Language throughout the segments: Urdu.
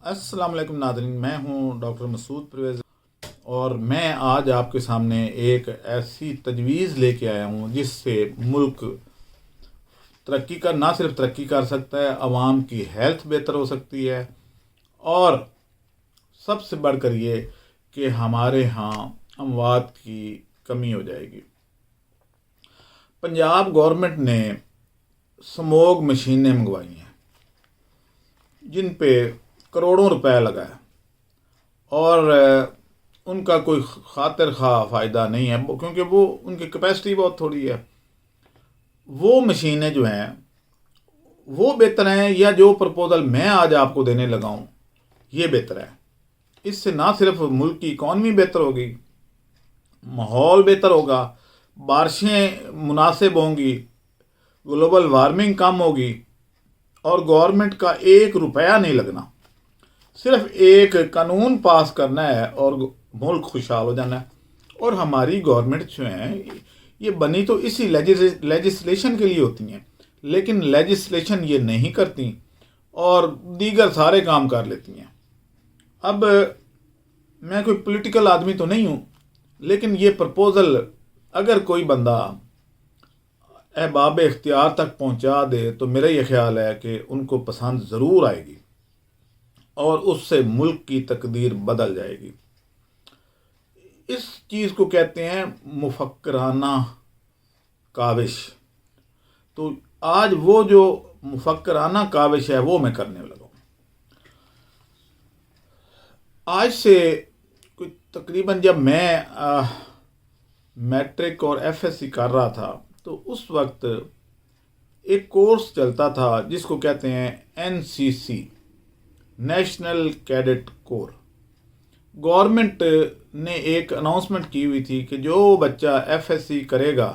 السلام علیکم ناظرین، میں ہوں ڈاکٹر مسعود پرویز اور میں آج آپ کے سامنے ایک ایسی تجویز لے کے آیا ہوں جس سے ملک نہ صرف ترقی کر سکتا ہے، عوام کی ہیلتھ بہتر ہو سکتی ہے اور سب سے بڑھ کر یہ کہ ہمارے ہاں اموات کی کمی ہو جائے گی۔ پنجاب گورنمنٹ نے سموگ مشینیں منگوائی ہیں جن پہ کروڑوں روپے لگا ہے اور ان کا کوئی خاطر خواہ فائدہ نہیں ہے کیونکہ وہ ان کی کیپیسٹی بہت تھوڑی ہے۔ وہ مشینیں جو ہیں وہ بہتر ہیں یا جو پرپوزل میں آج آپ کو دینے لگا ہوں یہ بہتر ہے؟ اس سے نہ صرف ملک کی اکانومی بہتر ہوگی، ماحول بہتر ہوگا، بارشیں مناسب ہوں گی، گلوبل وارمنگ کم ہوگی اور گورنمنٹ کا 1 روپیہ نہیں لگنا۔ صرف ایک قانون پاس کرنا ہے اور ملک خوشحال ہو جانا ہے۔ اور ہماری گورنمنٹ جو ہیں یہ بنی تو اسی لیجسلیشن کے لیے ہوتی ہیں، لیکن لیجسلیشن یہ نہیں کرتی اور دیگر سارے کام کر لیتی ہیں۔ اب میں کوئی پولیٹیکل آدمی تو نہیں ہوں، لیکن یہ پرپوزل اگر کوئی بندہ احباب اختیار تک پہنچا دے تو میرا یہ خیال ہے کہ ان کو پسند ضرور آئے گی اور اس سے ملک کی تقدیر بدل جائے گی۔ اس چیز کو کہتے ہیں مفکرانہ کاوش۔ تو آج وہ جو مفکرانہ کاوش ہے وہ میں کرنے لگا ہوں۔ آج سے تقریباً جب میں میٹرک اور ایف ایس سی کر رہا تھا تو اس وقت ایک کورس چلتا تھا جس کو کہتے ہیں NCC، نیشنل کیڈٹ کور۔ گورنمنٹ نے ایک اناؤنسمنٹ کی ہوئی تھی کہ جو بچہ ایف ایس سی کرے گا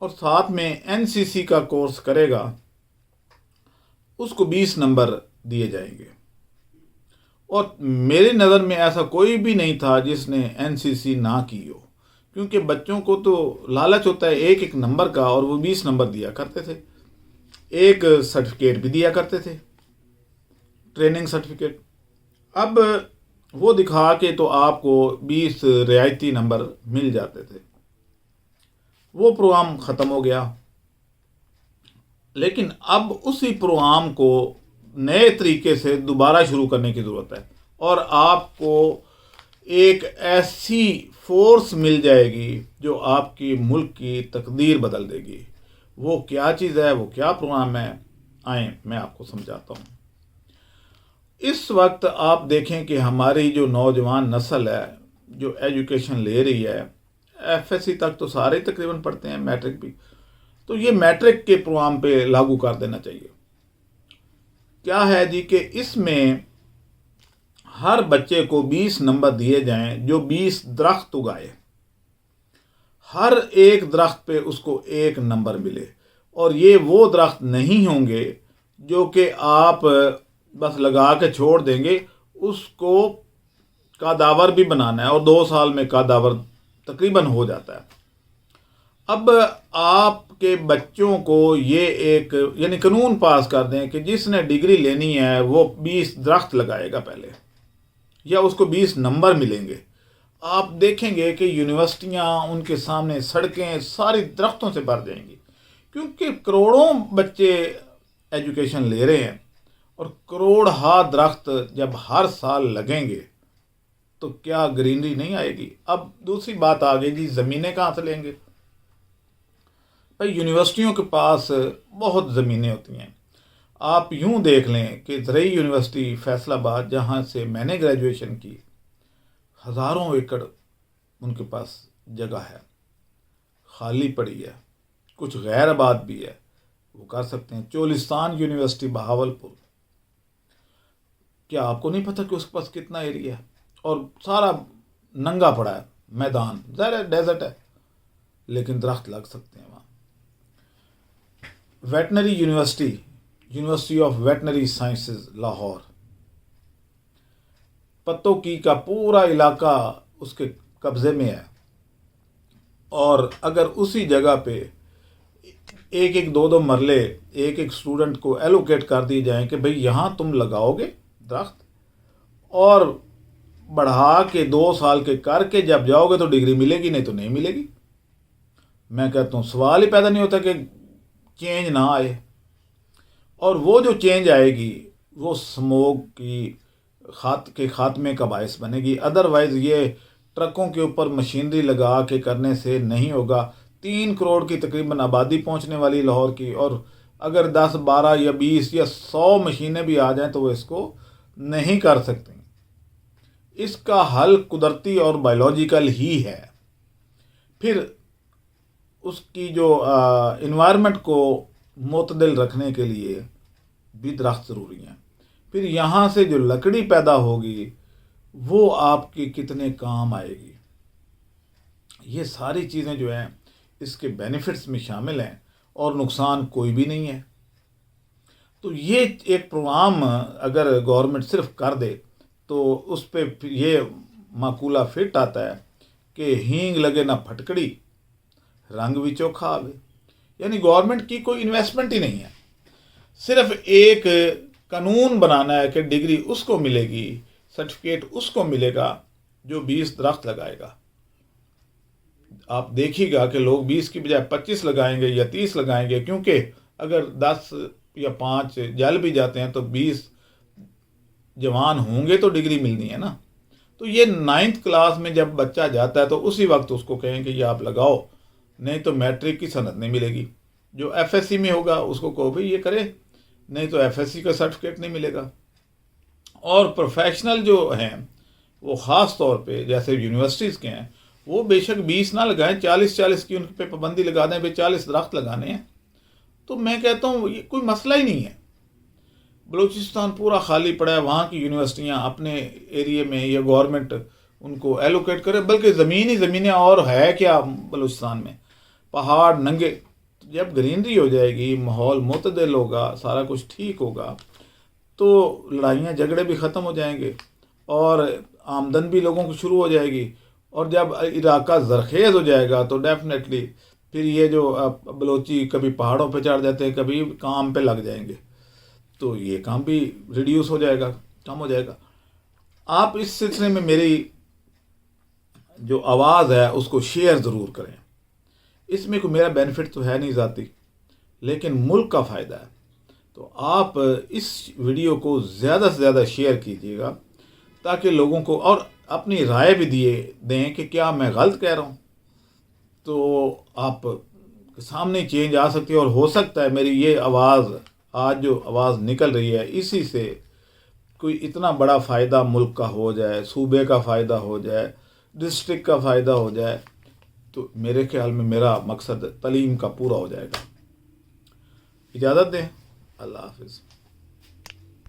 اور ساتھ میں NCC کا کورس کرے گا اس کو 20 نمبر دیے جائیں گے۔ اور میری نظر میں ایسا کوئی بھی نہیں تھا جس نے NCC نہ کی ہو، کیونکہ بچوں کو تو لالچ ہوتا ہے ایک نمبر کا اور وہ 20 نمبر دیا کرتے تھے۔ ایک سرٹیفکیٹ بھی دیا کرتے تھے، ٹریننگ سرٹیفکیٹ۔ اب وہ دکھا کے تو آپ کو 20 رعایتی نمبر مل جاتے تھے۔ وہ پروگرام ختم ہو گیا، لیکن اب اسی پروگرام کو نئے طریقے سے دوبارہ شروع کرنے کی ضرورت ہے اور آپ کو ایک ایسی فورس مل جائے گی جو آپ کی ملک کی تقدیر بدل دے گی۔ وہ کیا چیز ہے، وہ کیا پروگرام ہے، آئیں میں آپ کو سمجھاتا ہوں۔ اس وقت آپ دیکھیں کہ ہماری جو نوجوان نسل ہے جو ایجوکیشن لے رہی ہے، ایف ایس سی تک تو سارے تقریباً پڑھتے ہیں، میٹرک بھی، تو یہ میٹرک کے پروگرام پہ لاگو کر دینا چاہیے۔ کیا ہے جی کہ اس میں ہر بچے کو 20 نمبر دیے جائیں جو 20 درخت اگائے، ہر ایک درخت پہ اس کو 1 نمبر ملے۔ اور یہ وہ درخت نہیں ہوں گے جو کہ آپ بس لگا کے چھوڑ دیں گے، اس کو کاداور بھی بنانا ہے اور 2 سال میں کاداور تقریباً ہو جاتا ہے۔ اب آپ کے بچوں کو یہ ایک یعنی قانون پاس کر دیں کہ جس نے ڈگری لینی ہے وہ 20 درخت لگائے گا پہلے، یا اس کو 20 نمبر ملیں گے۔ آپ دیکھیں گے کہ یونیورسٹیاں، ان کے سامنے سڑکیں ساری درختوں سے بھر جائیں گی، کیونکہ کروڑوں بچے ایجوکیشن لے رہے ہیں اور کروڑ درخت جب ہر سال لگیں گے تو کیا گرینری نہیں آئے گی؟ اب دوسری بات آ گئی جی زمینیں کہاں سے لیں گے؟ بھائی یونیورسٹیوں کے پاس بہت زمینیں ہوتی ہیں۔ آپ یوں دیکھ لیں کہ زرعی یونیورسٹی فیصل آباد جہاں سے میں نے گریجویشن کی، ہزاروں ایکڑ ان کے پاس جگہ ہے، خالی پڑی ہے، کچھ غیر آباد بھی ہے، وہ کر سکتے ہیں۔ چولستان یونیورسٹی بہاولپور، کیا آپ کو نہیں پتہ کہ اس کے پاس کتنا ایریا ہے؟ اور سارا ننگا پڑا ہے، میدان، ظاہر ڈیزرٹ ہے، لیکن درخت لگ سکتے ہیں وہاں۔ Veterinary university of veterinary sciences Lahore, پتوں کی کا پورا علاقہ اس کے قبضے میں ہے، اور اگر اسی جگہ پہ ایک 2 مرلے ایک اسٹوڈنٹ کو ایلوکیٹ کر دی جائیں کہ بھئی یہاں تم لگاؤ گے درخت اور بڑھا کے 2 سال کے کر کے جب جاؤ گے تو ڈگری ملے گی، نہیں تو نہیں ملے گی۔ میں کہتا ہوں سوال ہی پیدا نہیں ہوتا کہ چینج نہ آئے، اور وہ جو چینج آئے گی وہ سموگ کے خاتمے کا باعث بنے گی۔ ادروائز یہ ٹرکوں کے اوپر مشینری لگا کے کرنے سے نہیں ہوگا۔ 3 کروڑ کی تقریباً آبادی پہنچنے والی لاہور کی، اور اگر 10 12 یا 20 یا 100 مشینیں بھی آ جائیں تو وہ اس کو نہیں کر سکتی۔ اس کا حل قدرتی اور بائیولوجیکل ہی ہے۔ پھر اس کی جو انوائرمنٹ کو معتدل رکھنے کے لیے بھی درخت ضروری ہیں۔ پھر یہاں سے جو لکڑی پیدا ہوگی وہ آپ کی کتنے کام آئے گی۔ یہ ساری چیزیں جو ہیں اس کے بینیفٹس میں شامل ہیں، اور نقصان کوئی بھی نہیں ہے۔ تو یہ ایک پروگرام اگر گورنمنٹ صرف کر دے تو اس پہ یہ مقولہ فٹ آتا ہے کہ ہینگ لگے نہ پھٹکڑی، رنگ بھی چوکھا آوے۔ یعنی گورنمنٹ کی کوئی انویسٹمنٹ ہی نہیں ہے، صرف ایک قانون بنانا ہے کہ ڈگری اس کو ملے گی، سرٹیفکیٹ اس کو ملے گا جو 20 درخت لگائے گا۔ آپ دیکھیے گا کہ لوگ 20 کی بجائے 25 لگائیں گے یا 30 لگائیں گے، کیونکہ اگر 10 یا 5 جل بھی جاتے ہیں تو 20 جوان ہوں گے تو ڈگری ملنی ہے نا۔ تو یہ 9th کلاس میں جب بچہ جاتا ہے تو اسی وقت اس کو کہیں کہ یہ آپ لگاؤ، نہیں تو میٹرک کی سند نہیں ملے گی۔ جو ایف ایس سی میں ہوگا اس کو کہو بھائی یہ کرے، نہیں تو ایف ایس سی کا سرٹیفکیٹ نہیں ملے گا۔ اور پروفیشنل جو ہیں وہ خاص طور پہ جیسے یونیورسٹیز کے ہیں، وہ بے شک 20 نہ لگائیں، 40 کی ان پہ پابندی لگا دیں، بھائی 40 درخت لگانے ہیں۔ تو میں کہتا ہوں یہ کوئی مسئلہ ہی نہیں ہے۔ بلوچستان پورا خالی پڑا ہے، وہاں کی یونیورسٹیاں اپنے ایریے میں یا گورنمنٹ ان کو ایلوکیٹ کرے، بلکہ زمینیں اور ہے کیا بلوچستان میں، پہاڑ ننگے۔ جب گرینری ہو جائے گی، ماحول معتدل ہوگا، سارا کچھ ٹھیک ہوگا، تو لڑائیاں جھگڑے بھی ختم ہو جائیں گے، اور آمدن بھی لوگوں کو شروع ہو جائے گی۔ اور جب علاقہ زرخیز ہو جائے گا تو ڈیفینیٹلی پھر یہ جو بلوچی کبھی پہاڑوں پہ چڑھ جاتے ہیں، کبھی کام پہ لگ جائیں گے، تو یہ کام بھی ریڈیوس ہو جائے گا، کم ہو جائے گا۔ آپ اس سلسلے میں میری جو آواز ہے اس کو شیئر ضرور کریں۔ اس میں کوئی میرا بینیفٹ تو ہے نہیں ذاتی، لیکن ملک کا فائدہ ہے۔ تو آپ اس ویڈیو کو زیادہ سے زیادہ شیئر کیجیے گا تاکہ لوگوں کو، اور اپنی رائے بھی دیں کہ کیا میں غلط کہہ رہا ہوں، تو آپ کے سامنے چینج آ سکتی ہے۔ اور ہو سکتا ہے میری یہ آواز، آج جو آواز نکل رہی ہے، اسی سے کوئی اتنا بڑا فائدہ ملک کا ہو جائے، صوبے کا فائدہ ہو جائے، ڈسٹرکٹ کا فائدہ ہو جائے، تو میرے خیال میں میرا مقصد تعلیم کا پورا ہو جائے گا۔ اجازت دیں، اللہ حافظ۔